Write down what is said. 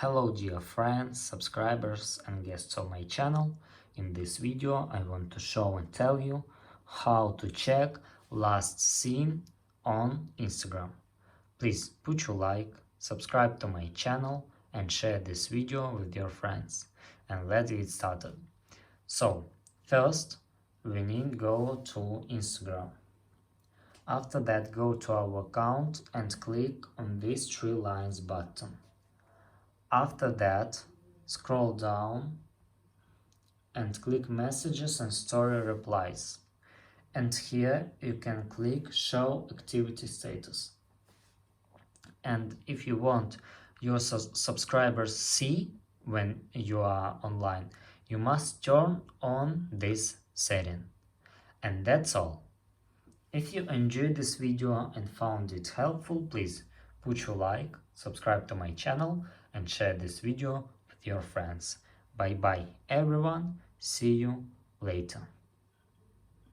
Hello dear friends, subscribers and guests of my channel. In this video I want to show and tell you how to check last seen on Instagram. Please put your like, subscribe to my channel and share this video with your friends. And let's get started. So first we need to go to Instagram. After that go to our account and click on this three lines button. After that, scroll down and click Messages and Story Replies. And here you can click Show Activity Status. And if you want your subscribers see when you are online, you must turn on this setting. And that's all. If you enjoyed this video and found it helpful, please put your like, subscribe to my channel and share this video with your friends. Bye bye everyone, see you later.